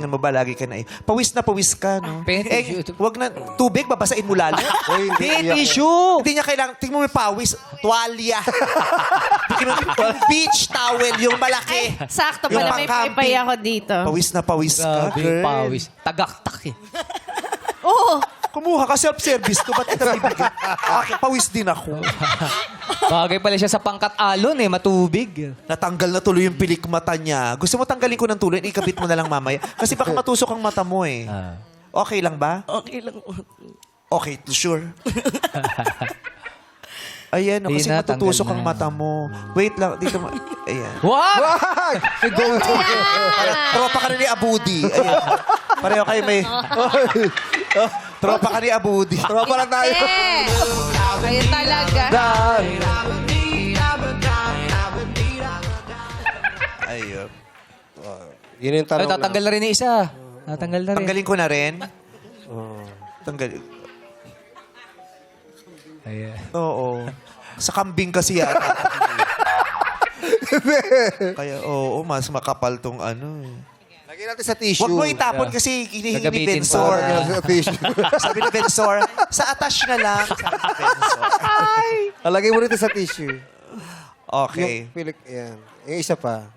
mo ba, lagi ka na pawis ka, no? Tissue. Wag na, tubig, babasain mo lalo. Tissue! Hindi niya kailangan, tingnan mo yung pawis, tuwalya. Beach towel, yung malaki. Sakto Yung pala, may pang-camping. paypay ako dito. Pawis ka, Grabe, girl. pawis. Tagaktak eh. Oo. Kumuha ka, self-service to, ba't kita bibigyan? Okay, pawis din ako. Bagay pala siya sa pangkat alon eh, matubig. Natanggal na tuloy yung pilik mata niya. Gusto mo tanggalin ko ng tuloy, ikabit mo na lang mamaya. Kasi baka matusok ang mata mo eh. Okay lang ba? Okay lang. Okay, sure. Ayan, Di kasi na, matutusok tanggal ang na. mata mo. Wait lang, dito mo. Ayan. What? Tropa ka na ni Abudi. Ayan. Pareho kayo may... Tropa ka ni Abudi. Tropa lang tayo. Kayo talaga. Ayun. Yun yung Ay, tanong tatanggal na rin yung isa. Tatanggal na rin. Tanggalin ko na rin. Tanggal. Ayan. Oo. Sa kambing kasi yata. Kaya, oo, mas makapal tong ano eh. Lagyan natin sa tissue. Huwag mo itapon kasi hinihingi ni Gagamitin Bensor. pa. Lagyan natin sa tissue. Sabi ni Bensor, sa attach na lang. Sabi ni Bensor. Lagay mo rito sa tissue. Okay. Yung pilik, yan. Yung isa pa.